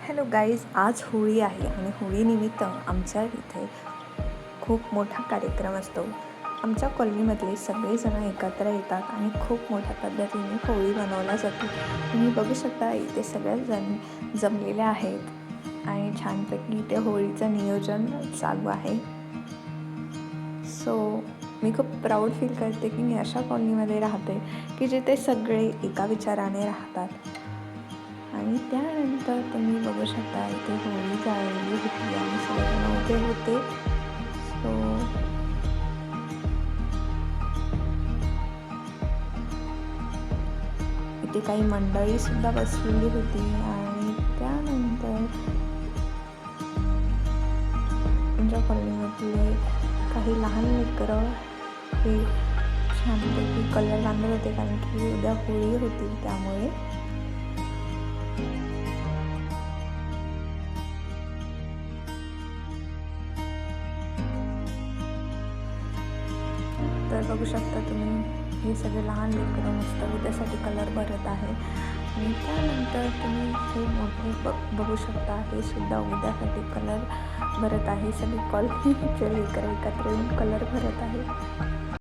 Hello guys, आज होळी आहे आणि होळीनिमित्त आमच्या इथे खूप मोठा कार्यक्रम असतो. आमच्या कॉलनीमधले सगळेजण एकत्र येतात आणि खूप मोठ्या पद्धतीने होळी बनवल्या जाते. तुम्ही बघू शकता इथे सगळेजण जमलेले आहेत आणि छानपैकी इथे होळीचं नियोजन चालू आहे. सो मी खूप प्राऊड फील करते की मी अशा कॉलनीमध्ये राहते की जिथे सगळे एका विचाराने राहतात. आणि त्यानंतर तुम्ही बघू शकता इथे होळी जाळलेली होती आणि सगळेजण उभे होते. सो इथे काही मंडळीसुद्धा बसलेली होती आणि त्यानंतर आमच्या कॉलनीमधले काही लहान लेकरं हे छानपैकी कलर बांधत होते, कारण की उद्या होळी होती त्यामुळे. तर बघू शकता तुम्ही हे सगळे लहान लेकरं मस्त उद्यासाठी कलर भरत आहे आणि त्यानंतर तुम्ही हे मोठे बघू शकता, हे सुद्धा उद्यासाठी कलर भरत आहे. सगळे कॉलनीचे लेकरं एकत्र येऊन कलर भरत आहे.